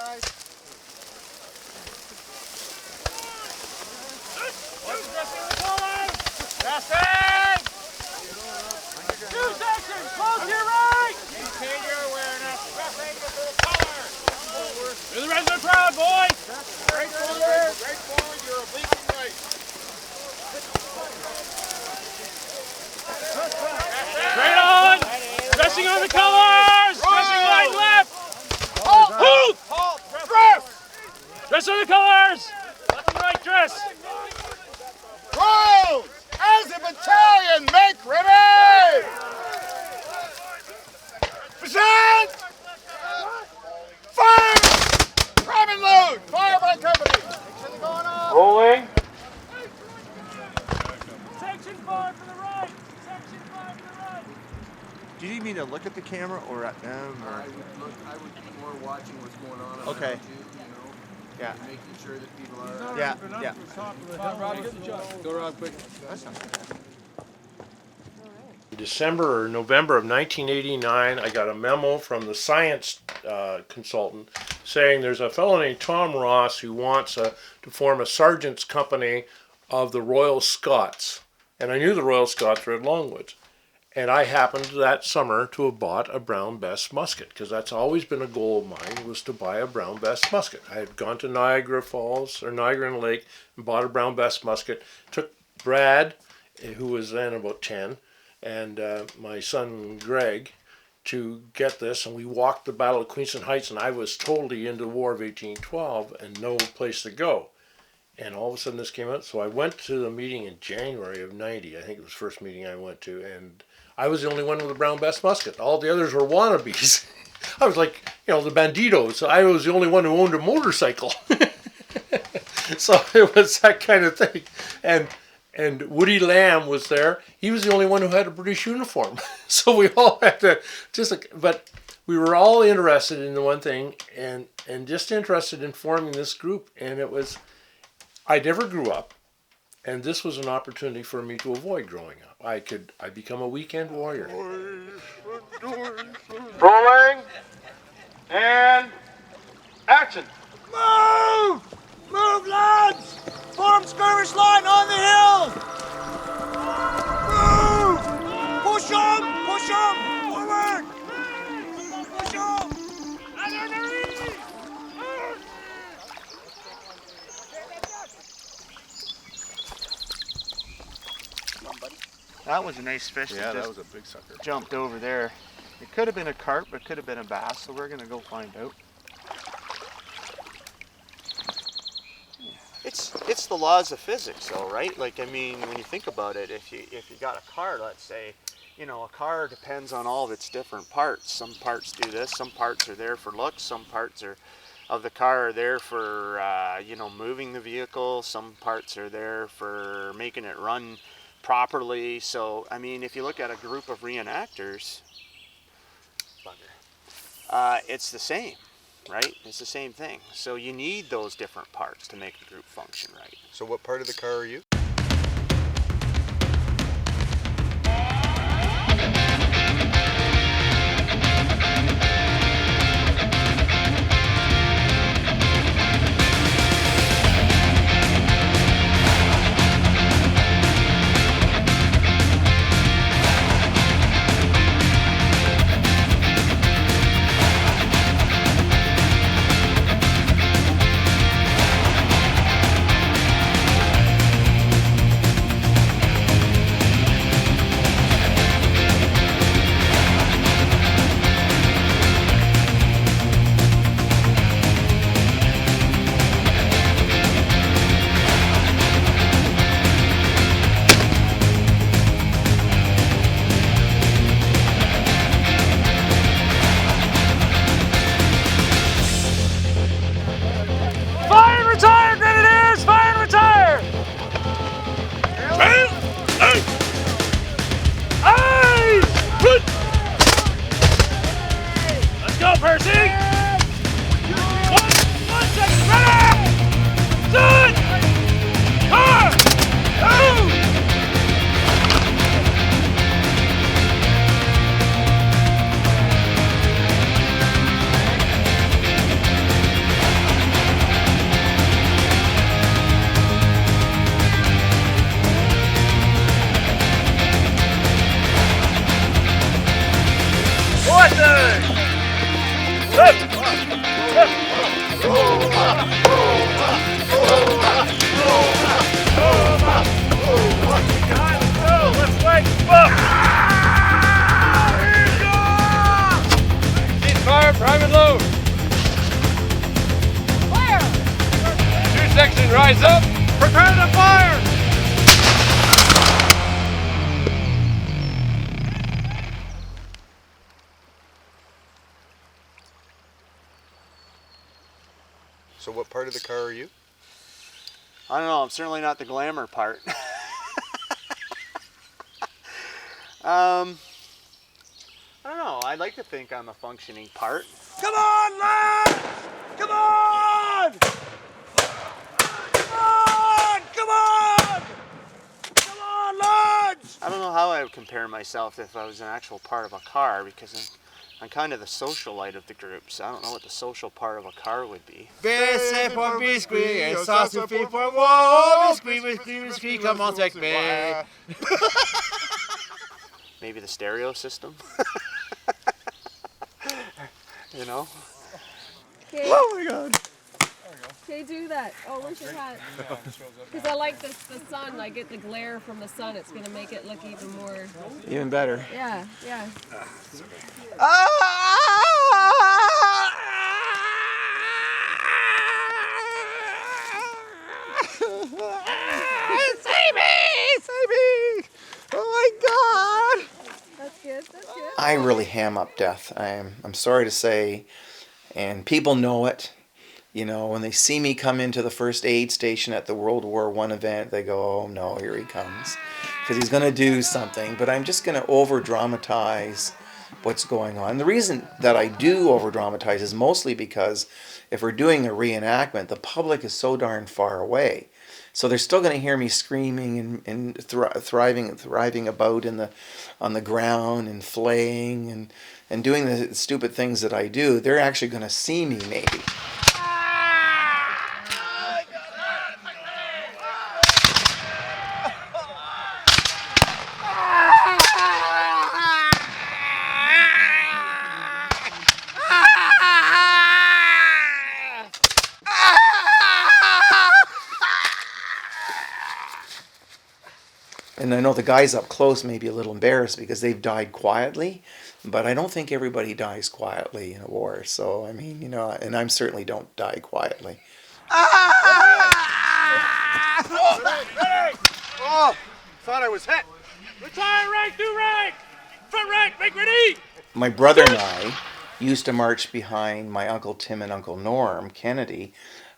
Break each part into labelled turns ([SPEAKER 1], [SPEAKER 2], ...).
[SPEAKER 1] guys.
[SPEAKER 2] Justin! 2 sections, close to your right! Maintain your awareness, pressing to the color. You're the rest of the crowd, boys!
[SPEAKER 1] Right forward, you're obliquing right.
[SPEAKER 2] Straight on! Pressing on the colors! Pressing right, left! Halt! Dress! Dress on the colors! Left and right, dress!
[SPEAKER 1] Close! As a battalion, make ready! Present! Fire! Prime and load! Fire by company!
[SPEAKER 2] Rolling. Section 5 to the right! Section 5 to the right!
[SPEAKER 3] Do you need me to look at the camera or at them? Or?
[SPEAKER 4] I would be more watching what's going on.
[SPEAKER 3] Okay.
[SPEAKER 4] around you,
[SPEAKER 3] Yeah.
[SPEAKER 4] and making sure that people are.
[SPEAKER 3] Yeah.
[SPEAKER 4] Go Rob, quick.
[SPEAKER 3] That's not bad.
[SPEAKER 5] December or November of 1989, I got a memo from the science consultant saying there's a fellow named Tom Ross who wants to form a sergeant's company of the Royal Scots. And I knew the Royal Scots were at Longwoods. And I happened that summer to have bought a Brown Bess musket, because that's always been a goal of mine, was to buy a Brown Bess musket. I had gone to Niagara Falls, or Niagara and Lake, and bought a Brown Bess musket. Took Brad, who was then about 10, and my son Greg to get this, and we walked the Battle of Queenston Heights, and I was totally into the War of 1812 and no place to go. And all of a sudden this came out, so I went to the meeting in January of 90, I think it was the first meeting I went to, and I was the only one with a Brown Bess musket. All the others were wannabes. I was like, the banditos. I was the only one who owned a motorcycle. So it was that kind of thing. And Woody Lamb was there. He was the only one who had a British uniform. So we all had to but we were all interested in the one thing and just interested in forming this group. And it was, I never grew up. And this was an opportunity for me to avoid growing up. I become a weekend warrior.
[SPEAKER 2] Rolling. And action.
[SPEAKER 1] Move! Move, lads! Form skirmish line on the hill! Move! Push on! Push on! Forward! Push on!
[SPEAKER 3] That was a nice fish.
[SPEAKER 4] Yeah,
[SPEAKER 3] that
[SPEAKER 4] that
[SPEAKER 3] just
[SPEAKER 4] was a big sucker.
[SPEAKER 3] jumped over there. It could have been a carp, but it could have been a bass. So we're gonna go find out. It's the laws of physics, though, right? Like, I mean, when you think about it, if you got a car, let's say, a car depends on all of its different parts. Some parts do this. Some parts are there for looks. Some parts of the car are there for moving the vehicle. Some parts are there for making it run properly. So, I mean, if you look at a group of reenactors, it's the same, right? It's the same thing. So you need those different parts to make the group function right.
[SPEAKER 4] So what part of the car are you?
[SPEAKER 2] Fire, prime and load.
[SPEAKER 6] Fire!
[SPEAKER 2] Two section, rise up. Prepare to fire.
[SPEAKER 4] So what part of the car are you?
[SPEAKER 3] I don't know. I'm certainly not the glamour part. I don't know. I'd like to think I'm a functioning part.
[SPEAKER 1] Come on, lads! Come on! Come on! Come on! Come on, lads!
[SPEAKER 3] I don't know how I would compare myself if I was an actual part of a car, because I'm kind of the socialite of the group, so I don't know what the social part of a car would be.
[SPEAKER 1] BC pour biscuit, et ça suffit pour moi. Biscuit, biscuit, biscuit, comment t'expliquer?
[SPEAKER 3] Maybe the stereo system? You know?
[SPEAKER 6] Okay.
[SPEAKER 3] Oh my god.
[SPEAKER 6] Okay, do that. Oh, where's your hat? Because I like the sun. I get the glare from the sun. It's going to make it look even more...
[SPEAKER 1] Even better.
[SPEAKER 6] Yeah, yeah.
[SPEAKER 1] Save me! Save me! Oh my god!
[SPEAKER 6] That's good, that's good.
[SPEAKER 7] I really ham up death. I'm sorry to say, and people know it. You know, when they see me come into the first aid station at the World War I event, they go, "Oh no, here he comes," because he's going to do something. But I'm just going to over dramatize what's going on. The reason that I do over dramatize is mostly because if we're doing a reenactment, the public is so darn far away. So they're still going to hear me screaming and thriving about on the ground and flaying and doing the stupid things that I do. They're actually going to see me maybe. And I know the guys up close may be a little embarrassed because they've died quietly, but I don't think everybody dies quietly in a war. So, I mean, you know, and I certainly don't die quietly.
[SPEAKER 3] Oh! Thought I was hit!
[SPEAKER 2] Retire rank, do rank. Front rank, make ready.
[SPEAKER 7] My brother and I used to march behind my Uncle Tim and Uncle Norm Kennedy,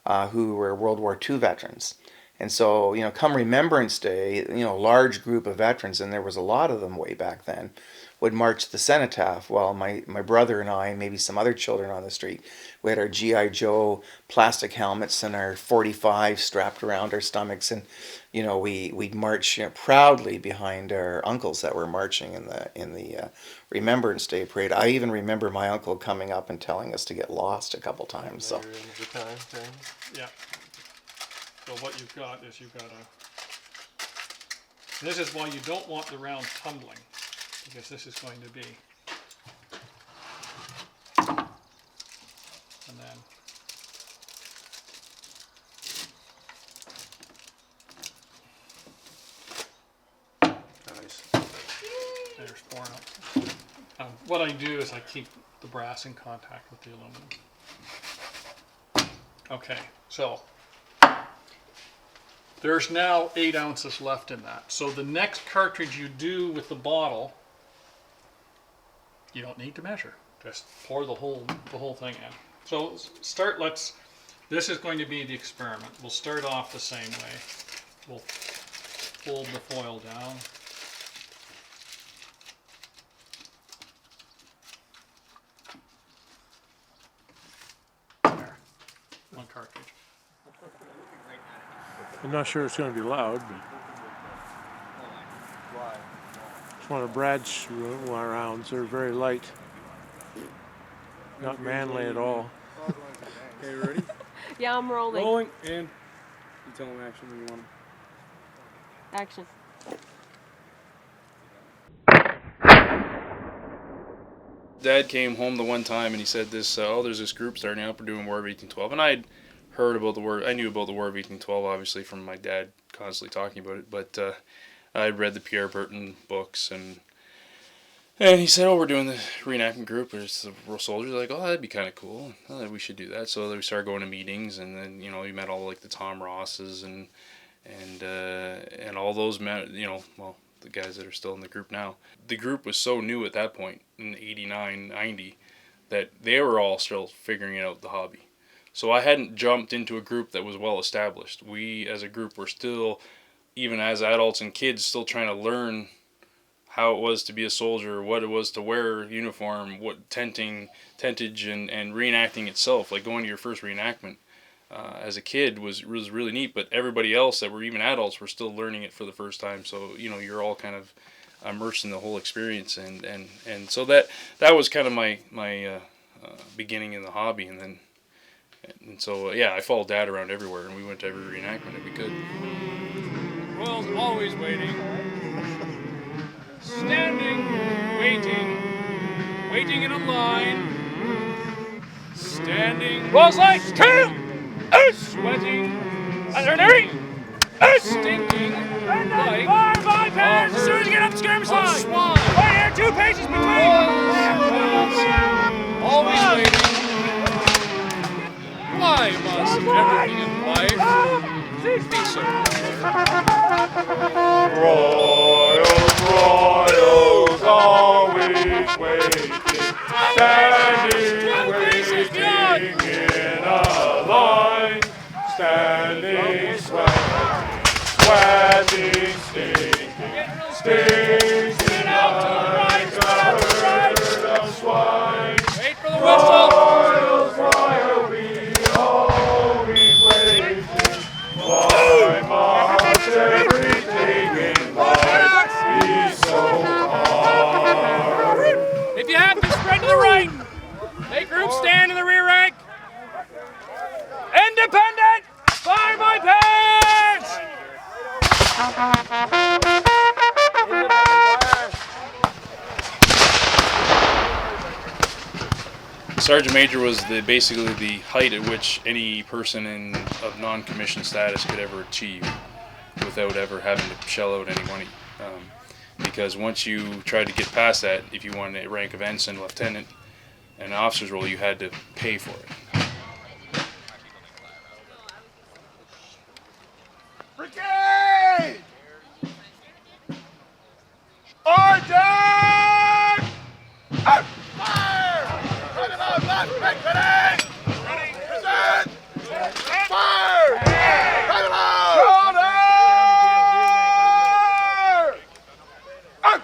[SPEAKER 7] who were World War II veterans. And so, you know, come Remembrance Day, you know, a large group of veterans, and there was a lot of them way back then, would march the cenotaph while my brother and I, and maybe some other children on the street, we had our G.I. Joe plastic helmets and our 45 strapped around our stomachs, and, you know, we'd march, you know, proudly behind our uncles that were marching in the Remembrance Day parade. I even remember my uncle coming up and telling us to get lost a couple times. So.
[SPEAKER 2] Yeah. So what you've got is this is why you don't want the round tumbling, because this is going to be, and then there's 4 out. What I do is I keep the brass in contact with the aluminum. Okay, so there's now 8 ounces left in that. So the next cartridge you do with the bottle, you don't need to measure. Just pour the whole thing in. So this is going to be the experiment. We'll start off the same way. We'll fold the foil down. There. 1 cartridge.
[SPEAKER 5] I'm not sure it's going to be loud, but it's one of Brad's rounds. They're very light, not manly at all.
[SPEAKER 4] Okay, ready?
[SPEAKER 6] Yeah, I'm rolling.
[SPEAKER 8] Rolling, and you tell them action when you want.
[SPEAKER 6] Action.
[SPEAKER 8] Dad came home the one time and he said this, there's this group starting up, we're doing War of 1812. And I'd heard about the war, I knew about the War of 1812 obviously from my dad constantly talking about it, but I'd read the Pierre Burton books, and he said, we're doing the reenactment group, it's the Royal Soldiers. Like, that'd be kind of cool, we should do that. So we started going to meetings, and then, we met all like the Tom Rosses and all those men, the guys that are still in the group now. The group was so new at that point in 89, 90 that they were all still figuring out the hobby. So I hadn't jumped into a group that was well established. We as a group were still, even as adults and kids, still trying to learn how it was to be a soldier, what it was to wear uniform, what tentage and reenacting itself, like going to your first reenactment. As a kid was really neat, but everybody else that were even adults were still learning it for the first time. So you're all kind of immersed in the whole experience, and so that was kind of my beginning in the hobby, and so I followed Dad around everywhere, and we went to every reenactment if we could.
[SPEAKER 2] Royals always waiting, standing, waiting in a line, standing. Royals like kill. Sweating, stinking, like fire bypass as soon as you get up the skirmish line. Right here, 2 paces between. Always waiting. Why must everything in life be so?
[SPEAKER 5] Royals, always waiting, standing, waiting in a line. Standing, sweating, stinking like a herd of swine.
[SPEAKER 2] Wait for the whistle.
[SPEAKER 5] Royals, why are we always waiting? Why must everything in life be so hard?
[SPEAKER 2] If you have to, spread to the right. Make group stand in the rear rank. Independent! Fire by pants!
[SPEAKER 8] Sergeant Major was basically the height at which any person of non-commissioned status could ever achieve without ever having to shell out any money. Because once you tried to get past that, if you wanted a rank of ensign, lieutenant, and an officer's role, you had to pay for it.
[SPEAKER 1] Brigade! Order! Out! Fire! Right about left, right, ready! Ready, present! Fire! Right about! Shoulder! Out!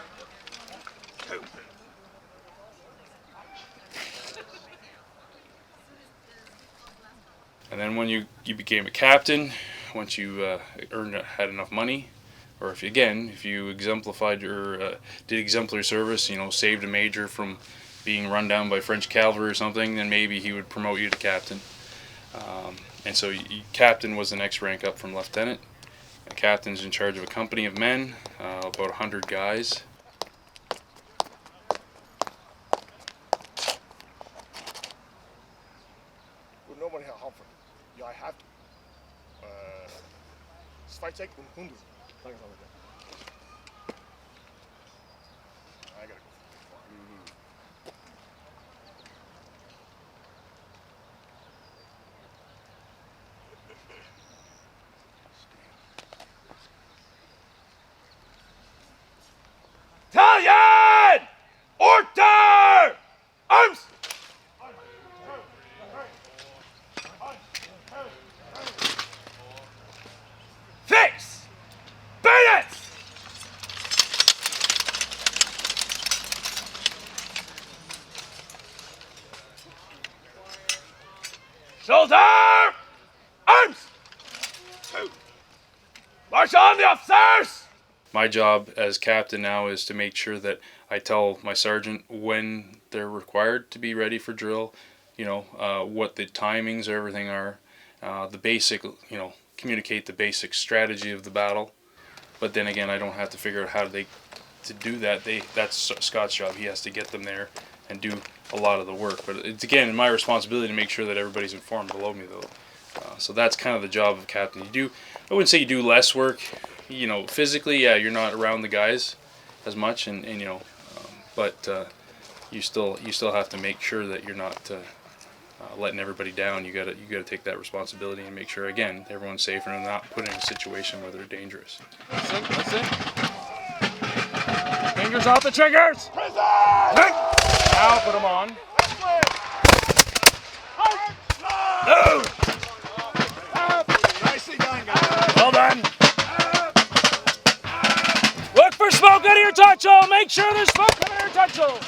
[SPEAKER 8] And then when you became a captain, once you had enough money, or if you exemplified your did exemplary service, saved a major from being run down by French cavalry or something, then maybe he would promote you to captain. And so captain was the next rank up from lieutenant. A captain's in charge of a company of men, about 100 guys.
[SPEAKER 1] Nobody help for you. I have to. Spytek und Hunde. I gotta go. Italian! Order! Arms! Fix! Bayonets! Shoulder! Arms! 2. March on the officers!
[SPEAKER 8] My job as captain now is to make sure that I tell my sergeant when they're required to be ready for drill, what the timings of everything are, the basic, communicate the basic strategy of the battle. But then again, I don't have to figure out how to do that. That's Scott's job. He has to get them there and do a lot of the work. But it's again my responsibility to make sure that everybody's informed below me though. So that's kind of the job of captain. I wouldn't say you do less work, physically. Yeah, you're not around the guys as much, and but you still have to make sure that you're not letting everybody down. You gotta take that responsibility and make sure again everyone's safe and not put in a situation where they're dangerous.
[SPEAKER 1] Listen.
[SPEAKER 9] Fingers off the triggers! Now put them on.
[SPEAKER 1] Nicely done, guys.
[SPEAKER 9] Well done. Look for smoke out of your touch-hole. Make sure there's smoke coming out of your touch-hole.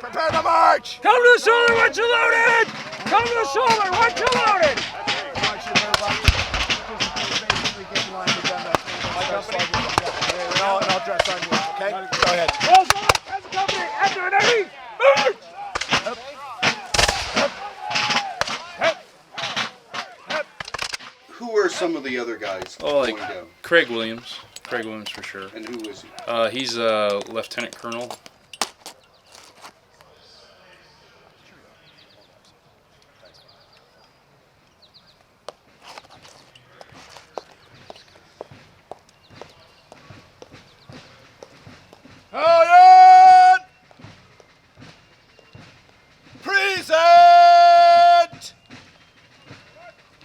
[SPEAKER 1] Prepare to march.
[SPEAKER 9] Come to the shoulder once you're loaded. Come to the shoulder once you're loaded.
[SPEAKER 1] I'll dress on you, okay? Go ahead.
[SPEAKER 9] Rolls on. As a company. After an 80. March.
[SPEAKER 4] Who are some of the other guys
[SPEAKER 8] Oh, like
[SPEAKER 4] going down?
[SPEAKER 8] Craig Williams for sure.
[SPEAKER 4] And who is he?
[SPEAKER 8] He's a lieutenant colonel.
[SPEAKER 1] Hellion! Present!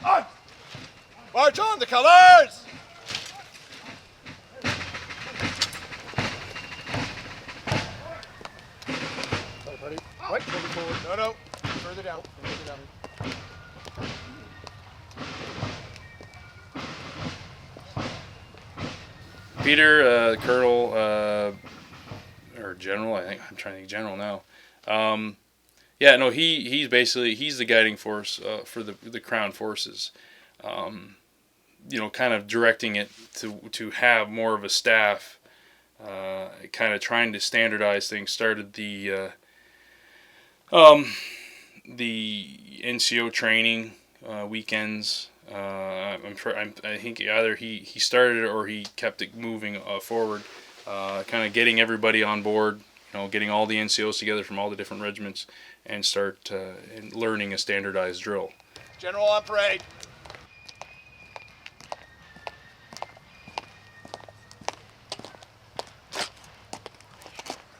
[SPEAKER 1] On! March on the colors! Wait, forward. No. Further down.
[SPEAKER 8] Peter, Colonel, or General, I think I'm trying to think general now. He's the guiding force for the Crown forces. Kind of directing it to have more of a staff, kind of trying to standardize things. Started the NCO training weekends. I think either he started it or he kept it moving forward. Kind of getting everybody on board, getting all the NCOs together from all the different regiments and start learning a standardized drill.
[SPEAKER 1] General on parade.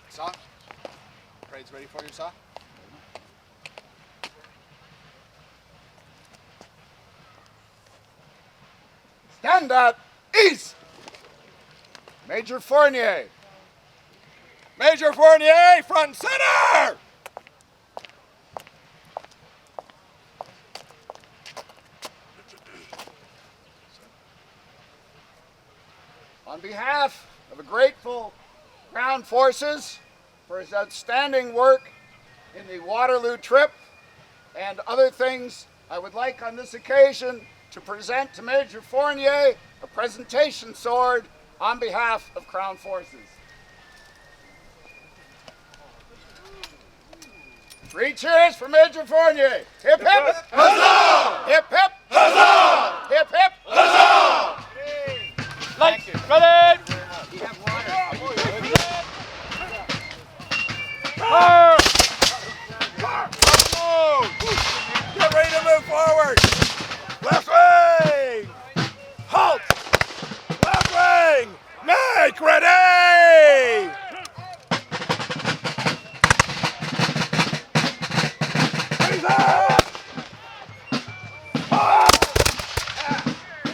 [SPEAKER 1] Saw? Parade's ready for you, Saw? Stand up! East! Major Fournier! Major Fournier, front and center! On behalf of a grateful Crown Forces for his outstanding work in the Waterloo trip and other things, I would like on this occasion to present to Major Fournier a presentation sword on behalf of Crown Forces. 3 cheers for Major Fournier. Hip hip! Huzzah! Hip hip! Huzzah! Hip hip! Huzzah! Lights ready! Fire! Get ready to move forward! Left wing! Halt! Left wing! Make ready!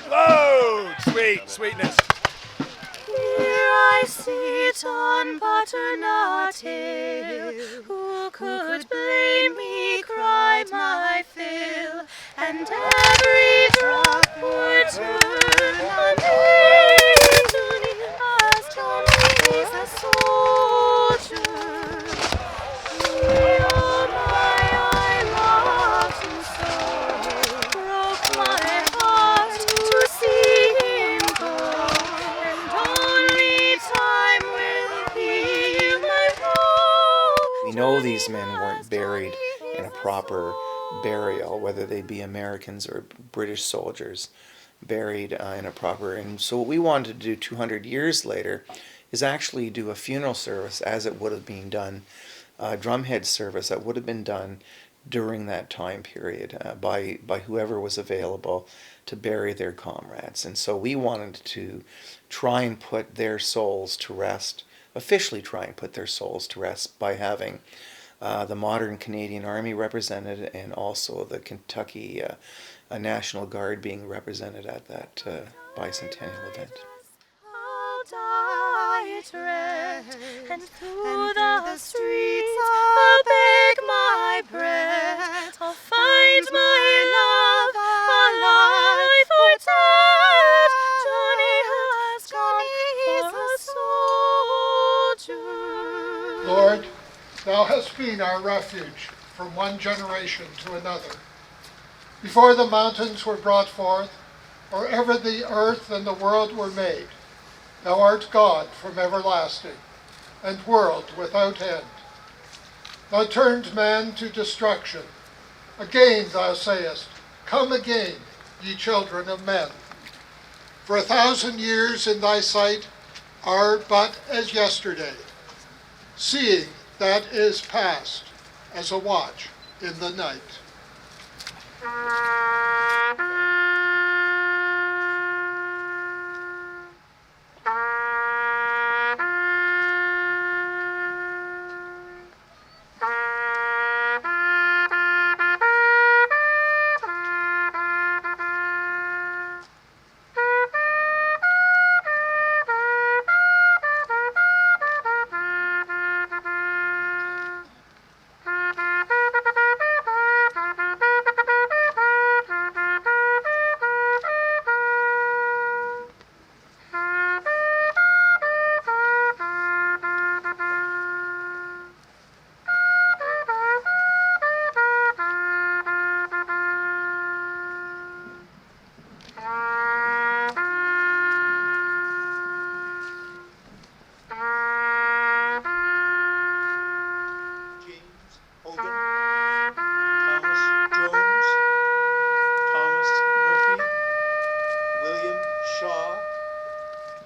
[SPEAKER 1] Load! Sweetness.
[SPEAKER 10] Here I sit on butternut hill. Who could blame me? Cried my fill, and every drop would turn amazingly as John is a soldier. All my I loved him so, broke my heart to see him go, and only time will heal my wound.
[SPEAKER 7] We know these men weren't buried in a proper burial, whether they be Americans or British soldiers buried in a proper. And so what we wanted to do 200 years later is actually do a funeral service as it would have been done, drumhead service that would have been done during that time period by whoever was available to bury their comrades. And so we wanted to try and put their souls to rest, officially try and put their souls to rest by having the modern Canadian Army represented and also the Kentucky National Guard being represented at that bicentennial event.
[SPEAKER 10] I'll die at rest, and through the streets I'll beg my bread. I'll find my love alive or dead. Johnny has gone for a soldier.
[SPEAKER 11] Lord, thou hast been our refuge from one generation to another. Before the mountains were brought forth, or ever the earth and the world were made, thou art God from everlasting, and world without end. Thou turned man to destruction. Again thou sayest, come again, ye children of men. For 1,000 years in thy sight are but as yesterday, seeing that is past as a watch in the night.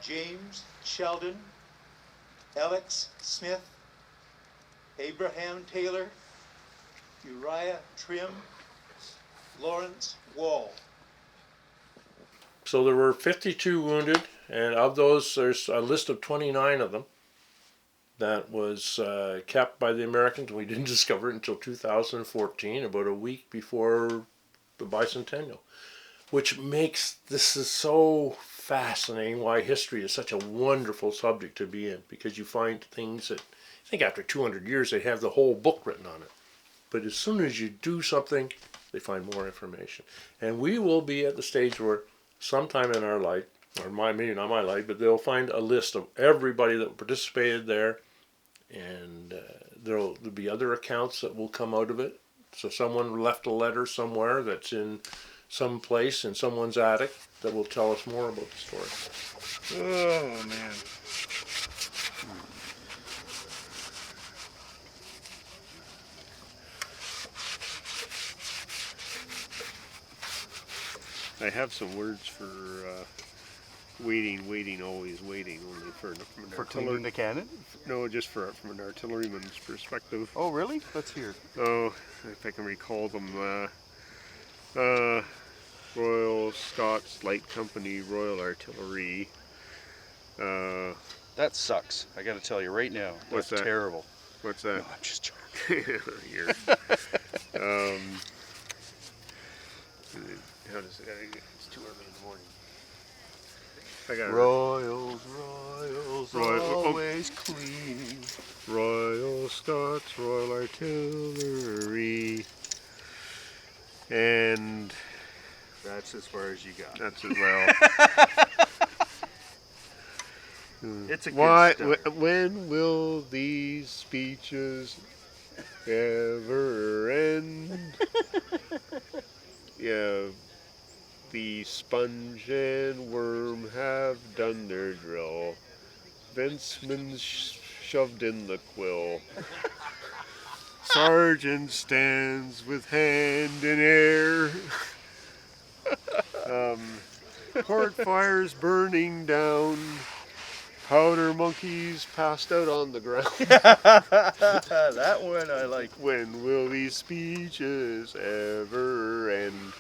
[SPEAKER 12] James Sheldon, Alex Smith, Abraham Taylor, Uriah Trim, Lawrence Wall.
[SPEAKER 5] So there were 52 wounded, and of those, there's a list of 29 of them that was kept by the Americans. We didn't discover it until 2014, about a week before the bicentennial, which makes this is so fascinating, why history is such a wonderful subject to be in, because you find things that, I think after 200 years they have the whole book written on it. But as soon as you do something, they find more information. And we will be at the stage where sometime in our life, or maybe not my life, but they'll find a list of everybody that participated there, and there'll be other accounts that will come out of it. So someone left a letter somewhere that's in some place in someone's attic that will tell us more about the story.
[SPEAKER 3] Oh, man.
[SPEAKER 13] I have some words for waiting, always waiting, only from an
[SPEAKER 3] cleaning the cannon?
[SPEAKER 13] No, just from an artilleryman's perspective.
[SPEAKER 3] Oh, really? Let's hear.
[SPEAKER 13] Oh, if I can recall them. Royal Scots Light Company, Royal Artillery.
[SPEAKER 4] That sucks. I got to tell you right now.
[SPEAKER 13] What's
[SPEAKER 4] That's
[SPEAKER 13] that?
[SPEAKER 4] terrible.
[SPEAKER 13] What's that?
[SPEAKER 4] No, I'm just joking.
[SPEAKER 13] How does it? It's too early in the morning. I got
[SPEAKER 3] Royals, always clean.
[SPEAKER 13] Royal Scots, Royal Artillery, and
[SPEAKER 3] That's as far as you got.
[SPEAKER 13] that's as well.
[SPEAKER 3] It's a good start.
[SPEAKER 13] When will these speeches ever end? Yeah, the sponge and worm have done their drill. Vinceman's shoved in the quill. Sergeant stands with hand in air. Port fire's burning down. Powder monkeys passed out on the ground.
[SPEAKER 3] That one I like.
[SPEAKER 13] When will these speeches ever end?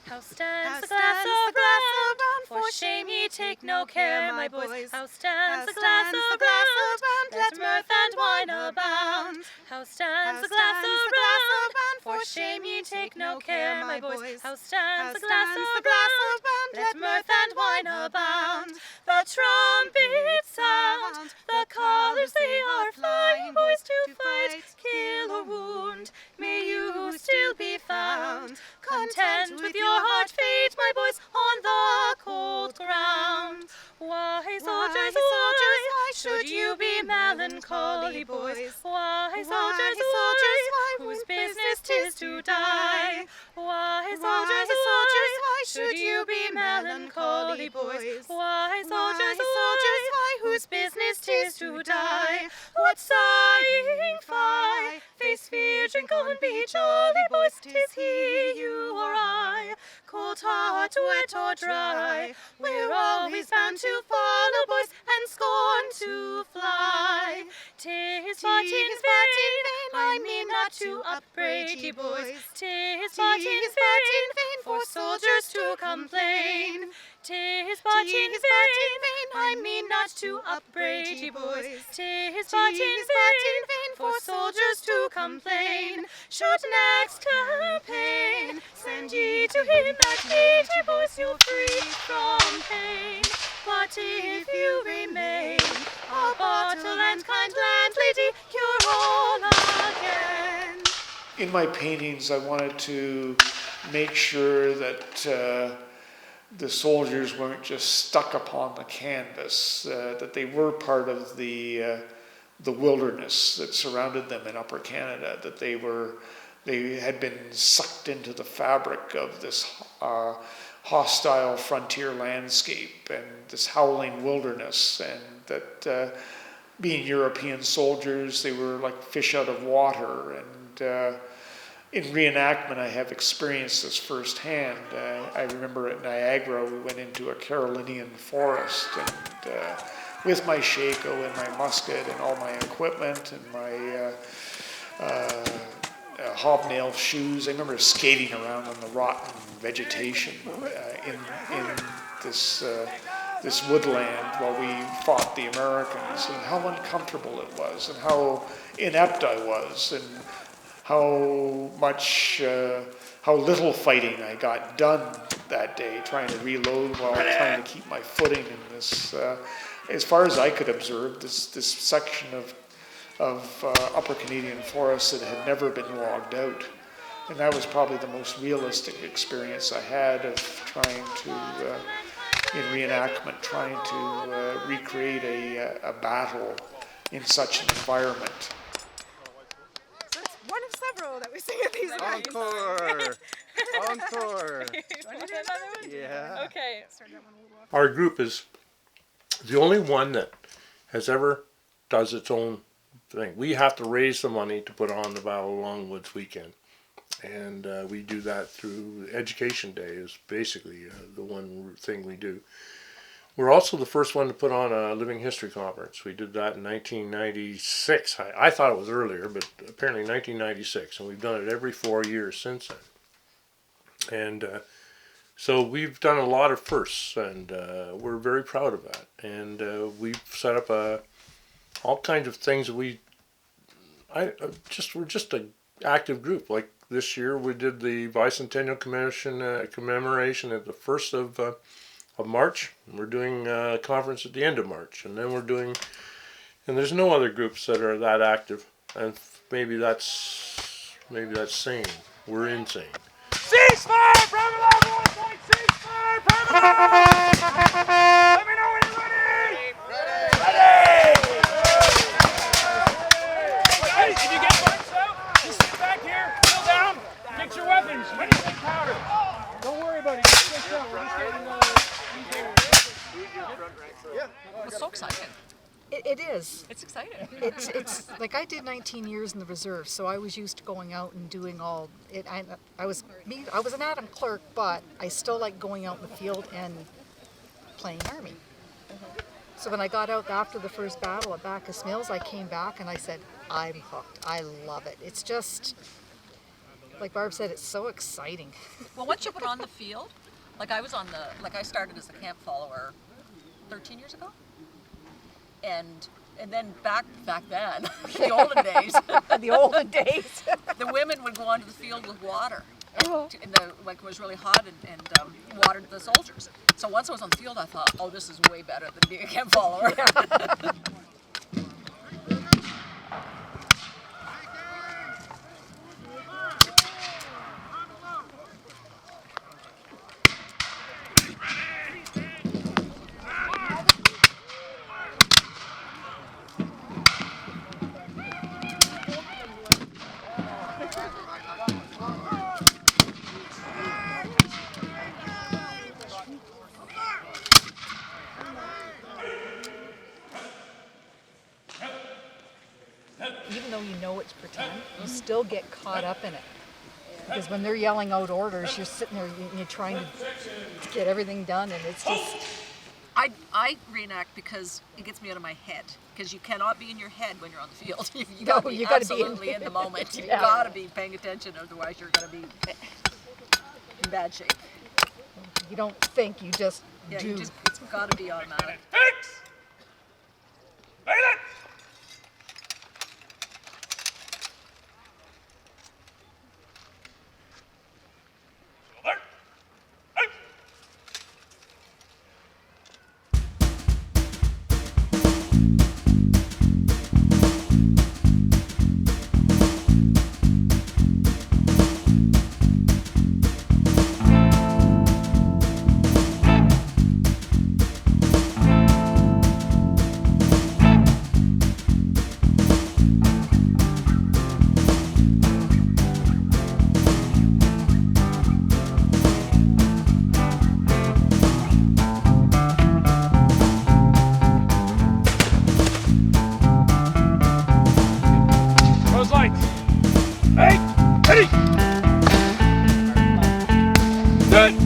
[SPEAKER 10] How stands the glass of brown? For shame ye take no care, my boys. How stands the glass of brown? Let mirth and wine abound. How stands the glass of brown? For shame ye take no care, my boys. How stands the glass of brown? Let mirth and wine abound. The trumpets sound, the colors they are flying, boys, to fight, kill or wound. May you still be found, content with your hard fate, my boys, on the cold ground. Why, soldiers, why should you be melancholy, boys? Why, soldiers, why, whose business 'tis to die? Why, soldiers, why should you be melancholy, boys? Why, soldiers, why, whose business 'tis to die? What sighing fie? Face fear, drink on, be jolly, boys, 'tis he, you or I. Cold, hot, wet or dry, we're always bound to follow, boys, and scorn to fly. 'Tis but in vain, I mean not to upbraid ye, boys. 'Tis but in vain, for soldiers to complain. 'Tis but in vain, I mean not to upbraid ye, boys. 'Tis but in vain, for soldiers to complain. Should next campaign send ye to him that need ye, boys, you're free from pain. But if you remain, a bottle and kind landlady, you're all again.
[SPEAKER 5] In my paintings, I wanted to make sure that the soldiers weren't just stuck upon the canvas, that they were part of the wilderness that surrounded them in Upper Canada, that they had been sucked into the fabric of this hostile frontier landscape and this howling wilderness, and that being European soldiers, they were like fish out of water. And in reenactment, I have experienced this firsthand. I remember at Niagara, we went into a Carolinian forest, and with my shako and my musket and all my equipment and my hobnail shoes, I remember skating around on the rotten vegetation in this woodland while we fought the Americans, and how uncomfortable it was, and how inept I was, and how little fighting I got done that day, trying to reload while trying to keep my footing in this, as far as I could observe, this section of Upper Canadian forest that had never been logged out. And that was probably the most realistic experience I had of trying to, in reenactment, trying to recreate a battle in such an environment.
[SPEAKER 14] One of several that we sing at these events.
[SPEAKER 3] Encore! Encore!
[SPEAKER 14] Yeah. Okay.
[SPEAKER 5] Our group is the only one that has ever does its own thing. We have to raise the money to put on the Battle of Longwoods weekend. And we do that through Education Day is basically the one thing we do. We're also the first one to put on a Living History Conference. We did that in 1996. I thought it was earlier, but apparently 1996. And we've done it every 4 years since then. And so we've done a lot of firsts, and we're very proud of that. And we've set up all kinds of things that we're just an active group. Like this year we did the Bicentennial commemoration at the 1st of March. We're doing a conference at the end of March, and then and there's no other groups that are that active, and maybe that's sane. We're insane.
[SPEAKER 9] Ceasefire! Permanent 1 point! Ceasefire! Permanent! Let me know when you're ready! Ready! Guys, if you get marched out, just sit back here, kneel down, get your weapons, anything powder. Don't worry about it. Just sit down. We're just getting
[SPEAKER 14] It's so exciting. It is. It's exciting. It's like I did 19 years in the reserve, so I was used to going out and doing all it. I was an Adam clerk, but I still like going out in the field and playing army. So when I got out after the first battle at Bacchus Mills, I came back and I said, I'm hooked. I love it. It's just, like Barb said, it's so exciting.
[SPEAKER 15] Well, once you put on the field, like I started as a camp follower 13 years ago. And then back then, the olden days, the women would go onto the field with water. Like it was really hot and watered the soldiers. So once I was on the field, I thought, oh, this is way better than being a camp follower.
[SPEAKER 14] Even though you know it's pretend, you still get caught up in it. Because when they're yelling out orders, you're sitting there and you're trying to get everything done, and it's just...
[SPEAKER 15] I reenact because it gets me out of my head. Because you cannot be in your head when you're on the field. You
[SPEAKER 14] No,
[SPEAKER 15] got to be
[SPEAKER 14] you gotta
[SPEAKER 15] absolutely
[SPEAKER 14] be
[SPEAKER 15] in the moment. You've
[SPEAKER 14] Yeah.
[SPEAKER 15] got to be paying attention, otherwise you're going to be in bad shape.
[SPEAKER 14] You don't think, you just
[SPEAKER 15] Yeah,
[SPEAKER 14] do.
[SPEAKER 15] it's got to be automatic.
[SPEAKER 9] Those lights. Hey, ready. Good.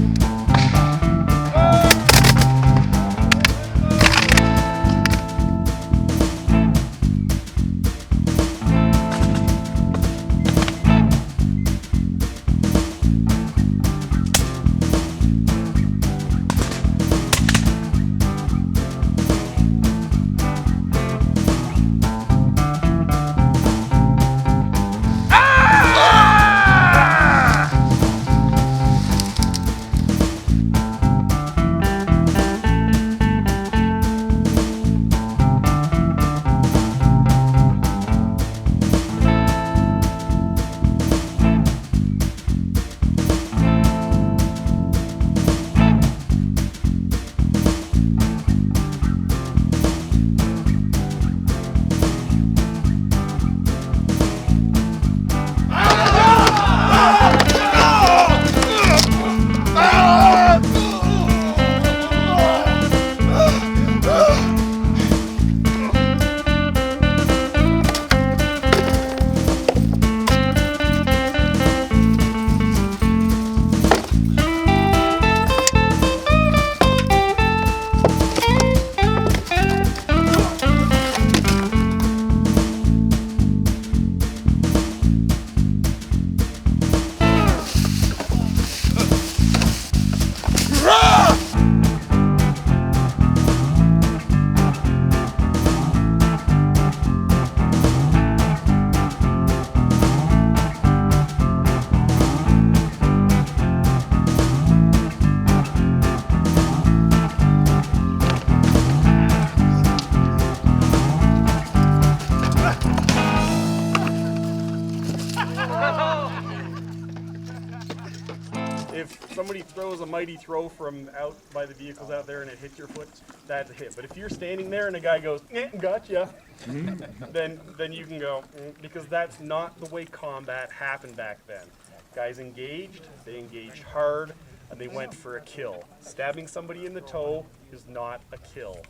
[SPEAKER 16] If somebody throws a mighty throw from out by the vehicles out there and it hits your foot, that's a hit. But if you're standing there and a guy goes, gotcha, then you can go, because that's not the way combat happened back then. Guys engaged, they engaged hard, and they went for a kill. Stabbing somebody in the toe is not a kill.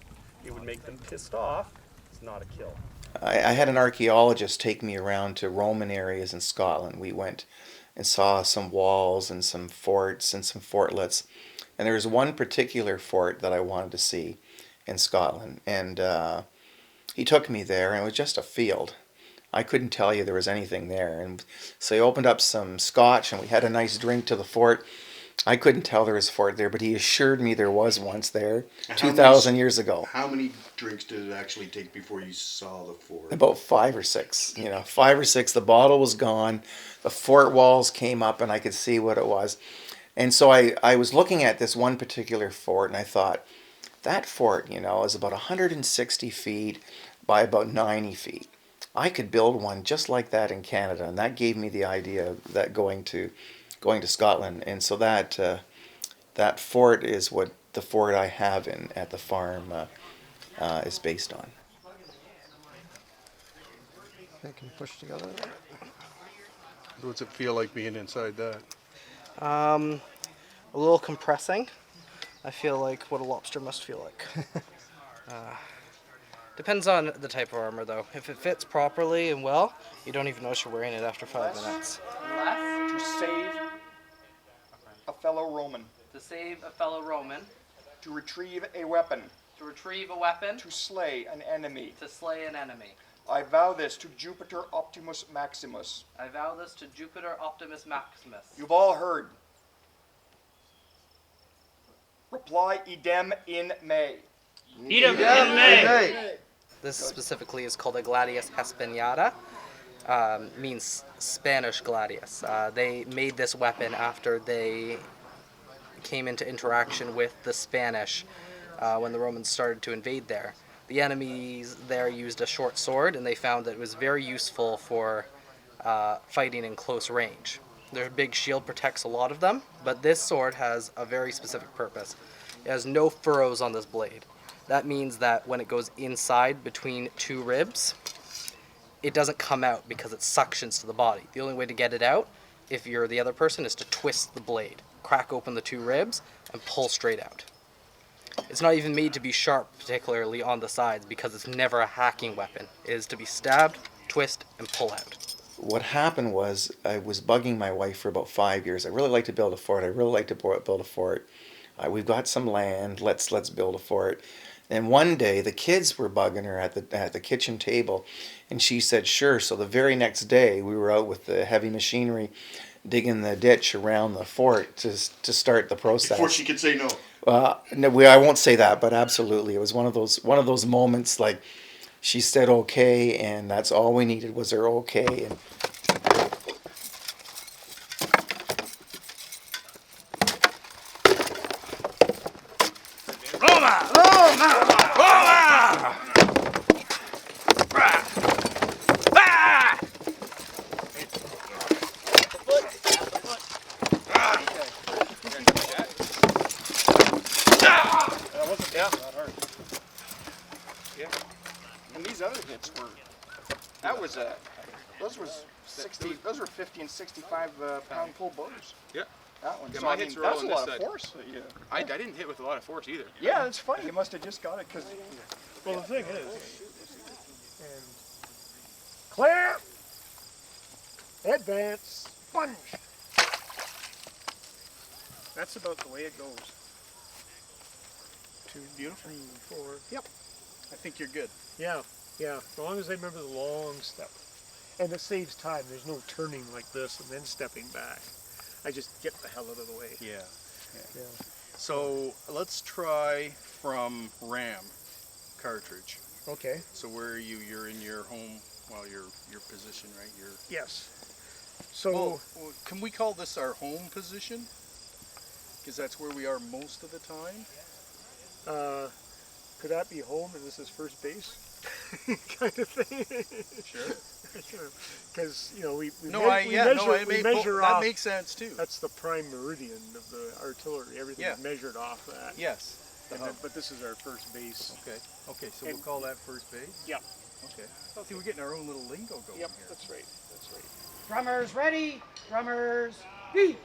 [SPEAKER 16] It would make them pissed off. It's not a kill.
[SPEAKER 7] I had an archaeologist take me around to Roman areas in Scotland. We went and saw some walls and some forts and some fortlets. And there was one particular fort that I wanted to see. in Scotland, and he took me there, and it was just a field. I couldn't tell you there was anything there, and so he opened up some scotch, and we had a nice drink to the fort. I couldn't tell there was a fort there, but he assured me there was once there, 2,000 years ago.
[SPEAKER 17] How many drinks did it actually take before you saw the fort?
[SPEAKER 7] About 5 or 6, 5 or 6. The bottle was gone, the fort walls came up, and I could see what it was. And so I was looking at this one particular fort, and I thought, that fort, is about 160 feet by about 90 feet. I could build one just like that in Canada, and that gave me the idea that going to Scotland. And so that fort is what the fort I have at the farm is based on.
[SPEAKER 18] They can push together.
[SPEAKER 17] What's it feel like being inside that?
[SPEAKER 18] A little compressing. I feel like what a lobster must feel like. Depends on the type of armor, though. If it fits properly and well, you don't even notice you're wearing it after 5 minutes.
[SPEAKER 19] To save a fellow Roman.
[SPEAKER 18] To save a fellow Roman.
[SPEAKER 19] To retrieve a weapon.
[SPEAKER 18] To retrieve a weapon.
[SPEAKER 19] To slay an enemy.
[SPEAKER 18] To slay an enemy.
[SPEAKER 19] I vow this to Jupiter Optimus Maximus.
[SPEAKER 18] I vow this to Jupiter Optimus Maximus.
[SPEAKER 19] You've all heard. Reply idem in me.
[SPEAKER 18] Idem in me. This specifically is called a Gladius Hespeniata. Means Spanish gladius. They made this weapon after they came into interaction with the Spanish when the Romans started to invade there. The enemies there used a short sword, and they found that it was very useful for fighting in close range. Their big shield protects a lot of them, but this sword has a very specific purpose. It has no furrows on this blade. That means that when it goes inside between 2 ribs, it doesn't come out because it suctions to the body. The only way to get it out, if you're the other person, is to twist the blade, crack open the 2 ribs, and pull straight out. It's not even made to be sharp, particularly on the sides, because it's never a hacking weapon. It is to be stabbed, twist, and pull out.
[SPEAKER 7] What happened was I was bugging my wife for about 5 years. I really like to build a fort. I really like to build a fort. We've got some land. Let's build a fort. And one day the kids were bugging her at the kitchen table, and she said sure. So the very next day we were out with the heavy machinery, digging the ditch around the fort to start the process.
[SPEAKER 17] Before she could say no.
[SPEAKER 7] No, I won't say that, but absolutely, it was one of those moments. Like, she said okay, and that's all we needed was her okay. And
[SPEAKER 9] Roma! Roma! Roma!
[SPEAKER 19] That wasn't that hard. Yeah. And these other hits were, those were 50 and 65 pound pull bows.
[SPEAKER 20] Yeah.
[SPEAKER 19] That one.
[SPEAKER 20] Yeah,
[SPEAKER 19] So,
[SPEAKER 20] my
[SPEAKER 19] I mean,
[SPEAKER 20] hits were
[SPEAKER 19] that's
[SPEAKER 20] all
[SPEAKER 19] a
[SPEAKER 20] on this
[SPEAKER 19] lot of
[SPEAKER 20] side.
[SPEAKER 19] force.
[SPEAKER 20] I didn't hit with a lot of force either.
[SPEAKER 19] Yeah, it's funny. You must have just got it because.
[SPEAKER 12] Well, the thing is, clear, advance, punch. That's about the way it goes. 2, beautiful. 3, 4. Yep.
[SPEAKER 13] I think you're good.
[SPEAKER 12] Yeah, yeah. As long as I remember the long step. And it saves time. There's no turning like this and then stepping back. I just get the hell out of the way.
[SPEAKER 13] Yeah.
[SPEAKER 12] Yeah.
[SPEAKER 13] So let's try from RAM cartridge.
[SPEAKER 12] Okay.
[SPEAKER 13] So where are you? You're in your home, well, your position, right?
[SPEAKER 12] Yes. So
[SPEAKER 13] well, can we call this our home position? Because that's where we are most of the time.
[SPEAKER 12] could that be home and this is first base? kind of thing.
[SPEAKER 13] Sure.
[SPEAKER 12] Sure. Because we
[SPEAKER 13] measure
[SPEAKER 12] off.
[SPEAKER 13] That makes sense too.
[SPEAKER 12] That's the prime meridian of the artillery. Everything's measured off that.
[SPEAKER 13] Yes.
[SPEAKER 12] But this is our first base.
[SPEAKER 13] Okay. Okay. So we'll call that first base.
[SPEAKER 12] Yep.
[SPEAKER 13] Okay. See, we're getting our own little lingo going
[SPEAKER 12] Yep.
[SPEAKER 13] here.
[SPEAKER 12] That's right. That's right.
[SPEAKER 9] Drummers ready. Drummers. Beat.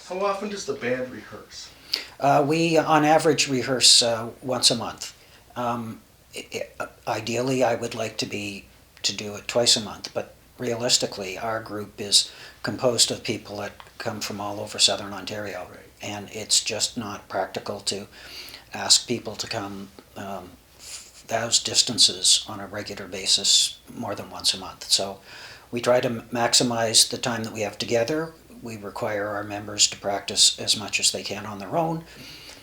[SPEAKER 4] How often does the band rehearse?
[SPEAKER 21] We, on average, rehearse once a month. Ideally, I would like to do it twice a month, but realistically, our group is composed of people that come from all over Southern Ontario, and it's just not practical to ask people to come those distances on a regular basis more than once a month. So we try to maximize the time that we have together. We require our members to practice as much as they can on their own.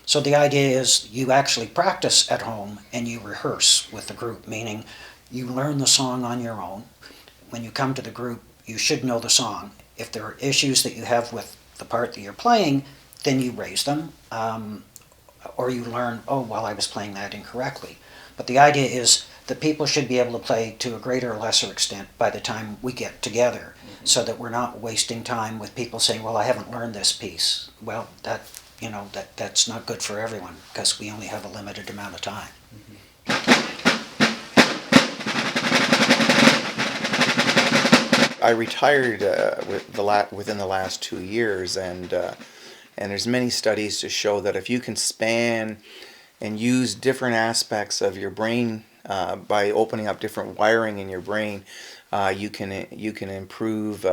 [SPEAKER 21] So the idea is you actually practice at home and you rehearse with the group, meaning you learn the song on your own. When you come to the group, you should know the song. If there are issues that you have with the part that you're playing, then you raise them, or you learn, oh, well, I was playing that incorrectly. But the idea is that people should be able to play to a greater or lesser extent by the time we get together, so that we're not wasting time with people saying, well, I haven't learned this piece. Well, that's not good for everyone, because we only have a limited amount of time.
[SPEAKER 7] I retired within the last 2 years, and there's many studies to show that if you can span and use different aspects of your brain by opening up different wiring in your brain, you can improve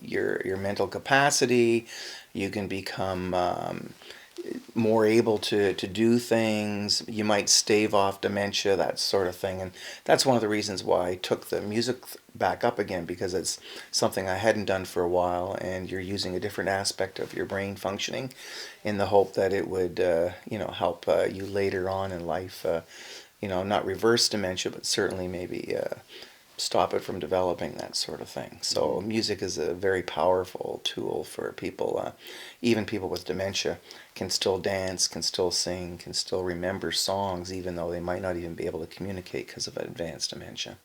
[SPEAKER 7] your mental capacity. You can become more able to do things. You might stave off dementia, that sort of thing. And that's one of the reasons why I took the music back up again, because it's something I hadn't done for a while, and you're using a different aspect of your brain functioning in the hope that it would help you later on in life, not reverse dementia, but certainly maybe stop it from developing, that sort of thing. So music is a very powerful tool for people. Even people with dementia can still dance, can still sing, can still remember songs, even though they might not even be able to communicate because of advanced dementia.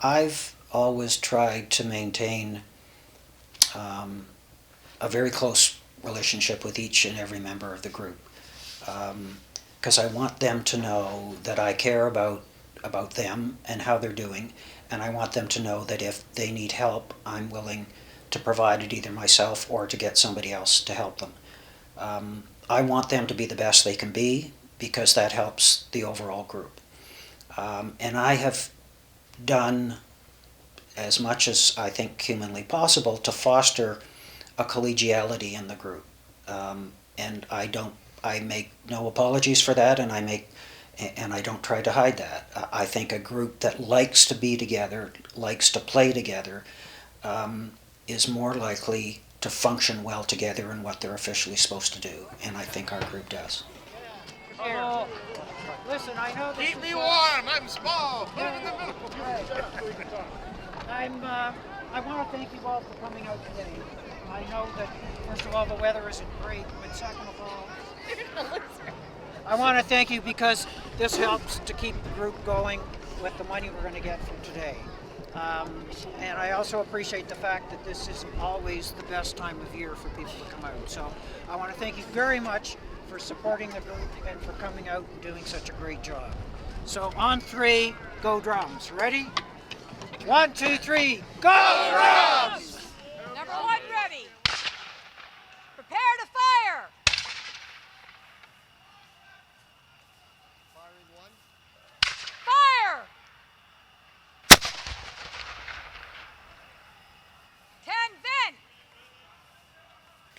[SPEAKER 21] I've always tried to maintain a very close relationship with each and every member of the group, because I want them to know that I care about them and how they're doing, and I want them to know that if they need help, I'm willing to provide it either myself or to get somebody else to help them. I want them to be the best they can be, because that helps the overall group. And I have done as much as I think humanly possible to foster a collegiality in the group, and I make no apologies for that, and I don't try to hide that. I think a group that likes to be together, likes to play together, is more likely to function well together in what they're officially supposed to do, and I think our group does.
[SPEAKER 9] Oh, listen, I know this.
[SPEAKER 19] Keep me warm. I'm small. Put it in the middle.
[SPEAKER 9] I want to thank you all for coming out today. I know that, first of all, the weather isn't great, but second of all, I want to thank you because this helps to keep the group going with the money we're going to get from today. And I also appreciate the fact that this isn't always the best time of year for people to come out. So I want to thank you very much for supporting the group and for coming out and doing such a great job. So on 3, go drums. Ready? 1, 2, 3, go drums!
[SPEAKER 15] Number 1 ready. Prepare to fire.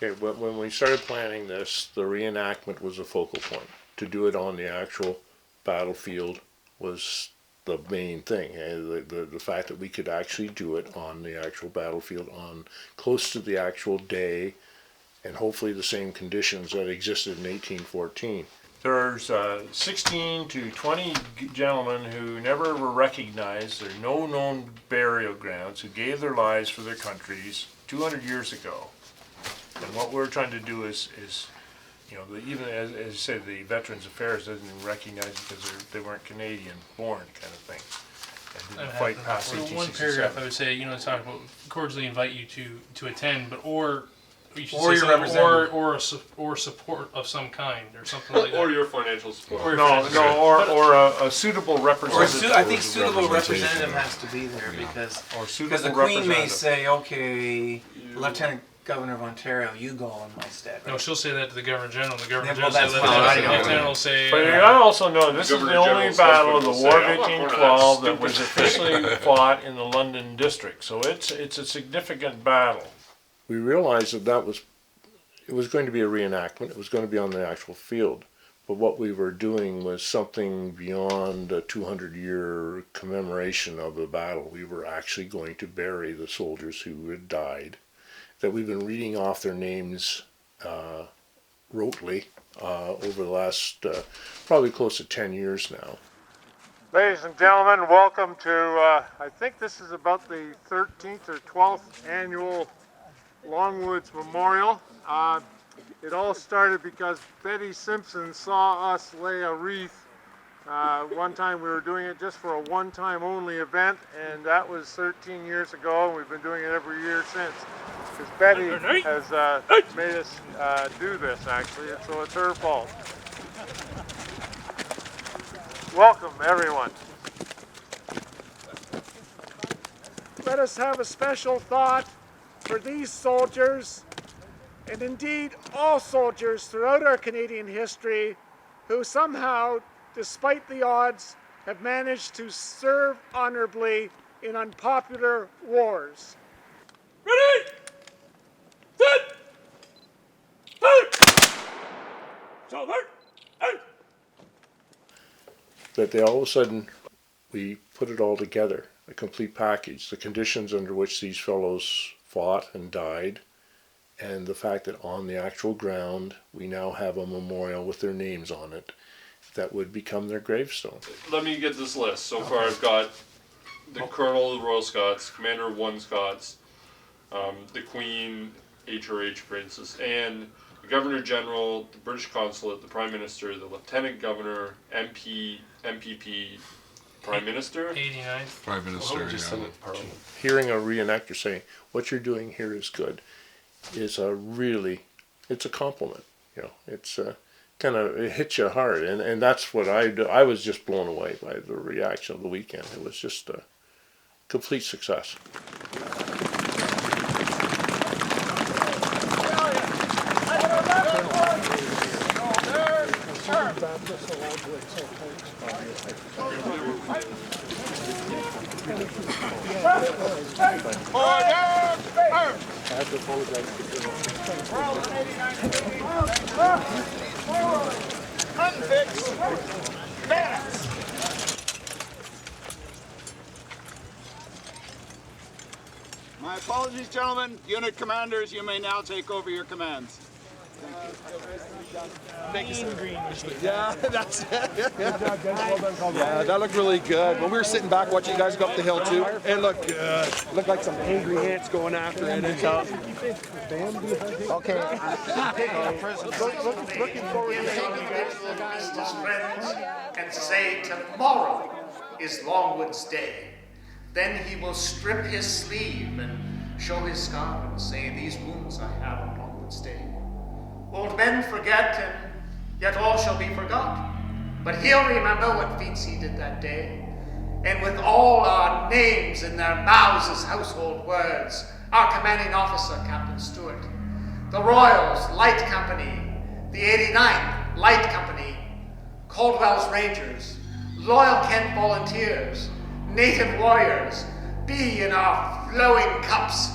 [SPEAKER 5] Okay, when we started planning this, the reenactment was a focal point. To do it on the actual battlefield was the main thing. The fact that we could actually do it on the actual battlefield, on close to the actual day, and hopefully the same conditions that existed in 1814. There's 16 to 20 gentlemen who never were recognized. There are no known burial grounds, who gave their lives for their countries 200 years ago. And what we're trying to do is you know, even as you say, the Veterans Affairs doesn't even recognize it because they weren't Canadian born kind of thing. And didn't fight past 1867.
[SPEAKER 6] One paragraph I would say, you know, talk about cordially invite you to attend, but or you should
[SPEAKER 5] Or
[SPEAKER 6] say
[SPEAKER 5] your
[SPEAKER 6] something, or support of some kind or something like that.
[SPEAKER 22] Or your financial support.
[SPEAKER 6] Or your
[SPEAKER 5] or a suitable representative.
[SPEAKER 23] I think suitable representative has to be there because the Queen may say, okay, Lieutenant Governor of Ontario, you go in my stead.
[SPEAKER 6] No, she'll say that to the Governor General. The Governor
[SPEAKER 23] Yeah, well,
[SPEAKER 6] General
[SPEAKER 23] that's
[SPEAKER 6] the Lieutenant will say.
[SPEAKER 5] But you gotta also know this is the only battle of the War of 1812 that was officially fought in the London district. So it's a significant battle. We realized that it was going to be a reenactment. It was going to be on the actual field. But what we were doing was something beyond a 200-year commemoration of the battle. We were actually going to bury the soldiers who had died, that we've been reading off their names rotely over the last probably close to 10 years now.
[SPEAKER 12] Ladies and gentlemen, welcome to, I think this is about the 13th or 12th annual Longwoods Memorial. It all started because Betty Simpson saw us lay a wreath. One time we were doing it just for a one-time only event, and that was 13 years ago, and we've been doing it every year since. Because Betty has made us do this, actually, and so it's her fault. Welcome, everyone. Let us have a special thought for these soldiers, and indeed all soldiers throughout our Canadian history, who somehow, despite the odds, have managed to serve honorably in unpopular wars.
[SPEAKER 5] Ready? Set! Out! Salute! Out! That they all of a sudden, we put it all together, a complete package, the conditions under which these fellows fought and died, and the fact that on the actual ground we now have a memorial with their names on it that would become their gravestone.
[SPEAKER 22] Let me get this list. So far I've got the Colonel of the Royal Scots, Commander of 1 Scots, the Queen, HRH Princess, and the Governor General, the British Consulate, the Prime Minister, the Lieutenant Governor, MP, MPP, Prime Minister.
[SPEAKER 6] 89.
[SPEAKER 22] Prime Minister,
[SPEAKER 5] Hearing a reenactor saying, what you're doing here is good, is it's a compliment. You know, it's kind of, it hits you hard. And that's what I was just blown away by the reaction of the weekend. It was just a complete success.
[SPEAKER 1] My apologies, gentlemen. Unit commanders, you may now take over your commands.
[SPEAKER 19] Yeah, that's it. Yeah, that looked really good. When we were sitting back watching you guys go up the hill too, it looked good. Looked like some angry ants going after it.
[SPEAKER 11] Okay.
[SPEAKER 24] Looking forward to his friends and say tomorrow is Longwood's day. Then he will strip his sleeve and show his scar and say, these wounds I have on Longwood's day. Old men forget, and yet all shall be forgot. But he'll remember what feats he did that day. And with all our names in their mouths as household words, our commanding officer, Captain Stewart, the Royals Light Company, the 89th Light Company, Caldwell's Rangers, Loyal Kent Volunteers, Native Warriors, be in our flowing cups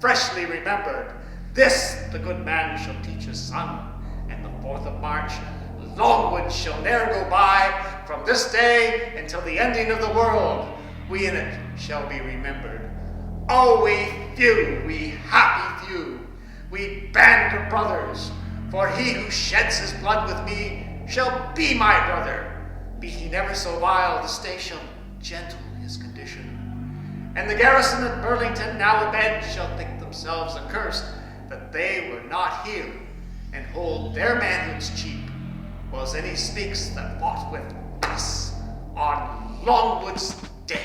[SPEAKER 24] freshly remembered This the good man shall teach his son, and the 4th of March, Longwood shall ne'er go by. From this day until the ending of the world, we in it shall be remembered. Oh, we few, we happy few, we band of brothers, for he who sheds his blood with me shall be my brother. Be he never so vile the station, gentle his condition. And the garrison at Burlington, now abed, shall think themselves accursed that they were not here, and hold their manhoods cheap, whiles any speaks that fought with us on Longwood's day.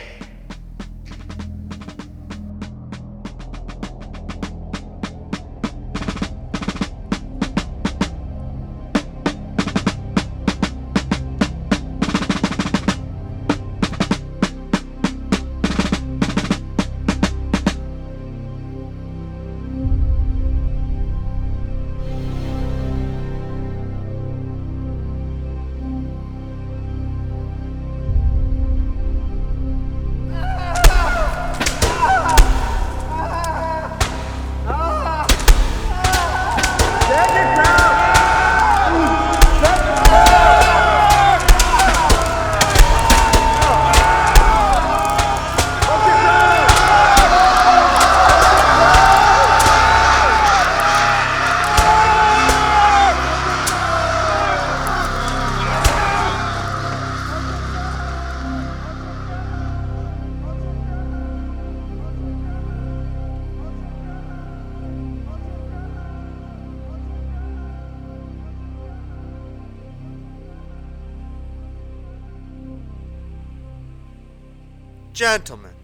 [SPEAKER 2] Gentlemen,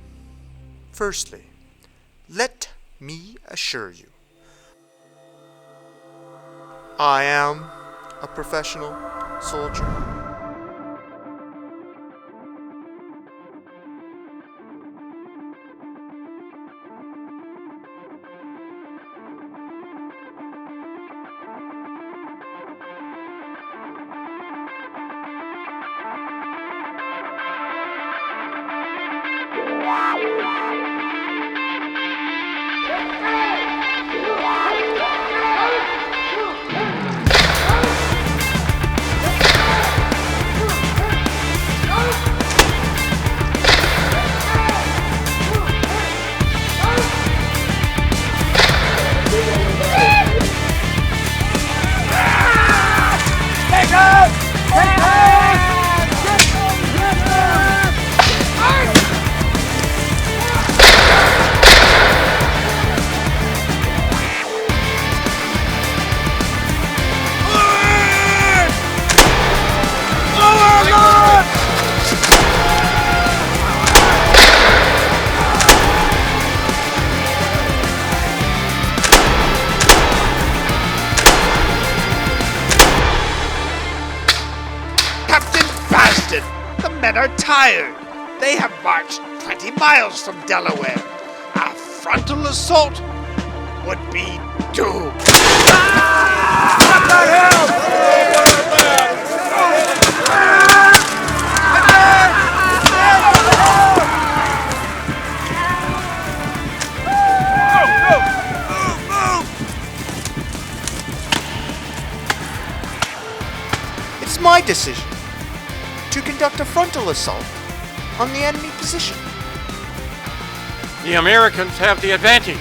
[SPEAKER 2] firstly, let me assure you, I am a professional soldier.
[SPEAKER 24] The men are tired. They have marched 20 miles from Delaware. A frontal assault would be doomed.
[SPEAKER 2] It's my decision to conduct a frontal assault on the enemy position.
[SPEAKER 3] The Americans have the advantage.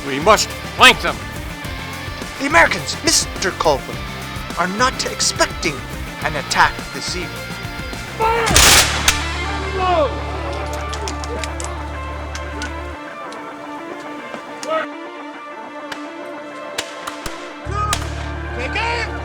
[SPEAKER 3] We must flank them.
[SPEAKER 2] The Americans, Mr. Colvin, are not expecting an attack this evening.
[SPEAKER 24] Take aim!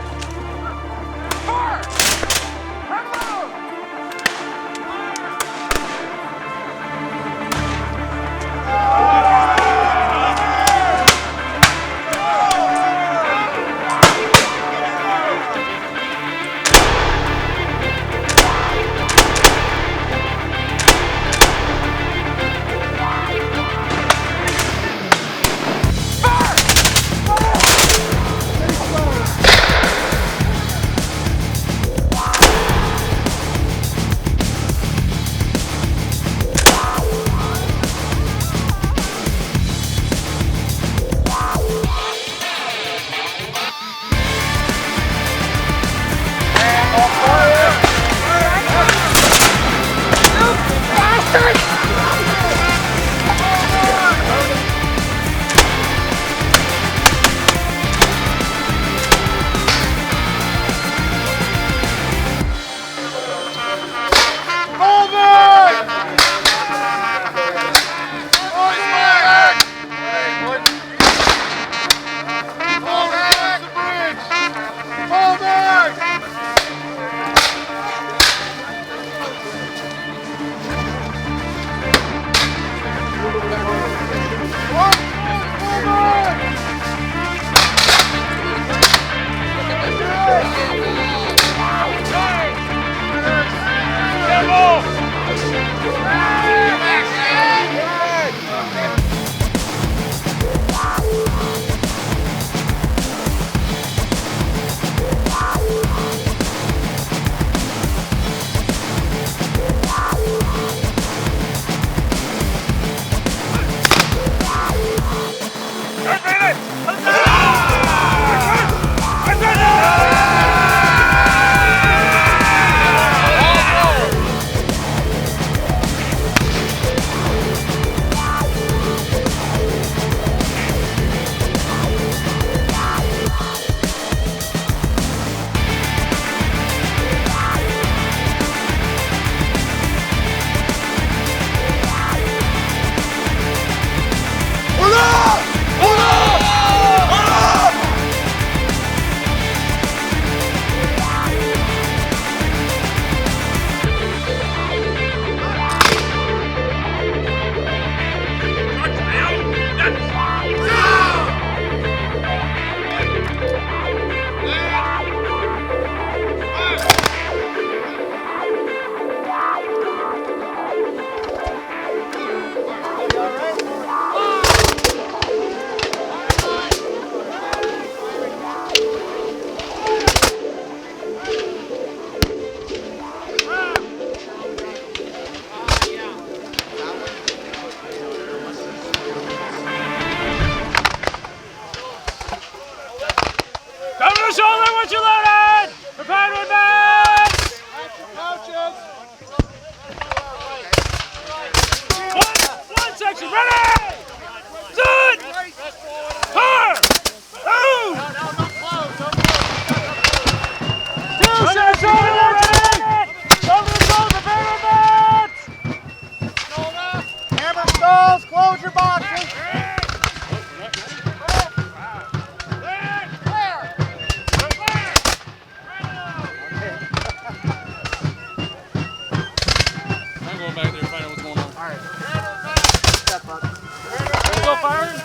[SPEAKER 8] firing.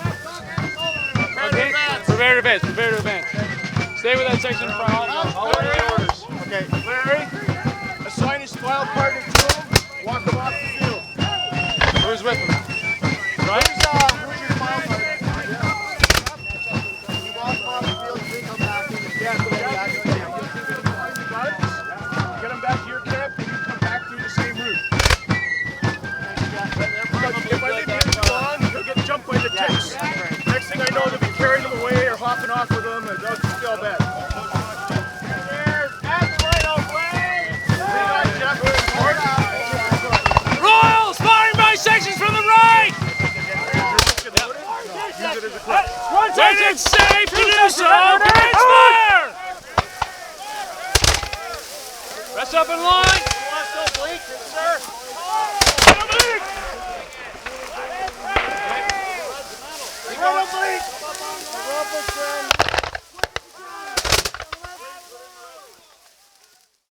[SPEAKER 8] Okay. Prepare to advance. Prepare to advance. Stay with that section in front. I'll order the orders.
[SPEAKER 19] Okay, Larry, assign his file partner to him. Walk him off the field.
[SPEAKER 8] Who's with him? Right?
[SPEAKER 19] Who's your file partner? You walk him off the field, you come back in. Yeah, come back. Get him back to your camp, and you come back through the same route. If I leave him too long, he'll get jumped by the ticks. Next thing I know, they'll be carrying him away or hopping off with him, and they'll just feel bad.
[SPEAKER 8] Royals firing by sections from the right! When it's safe to do so, commence fire! Rest up in line.
[SPEAKER 19] Bleak!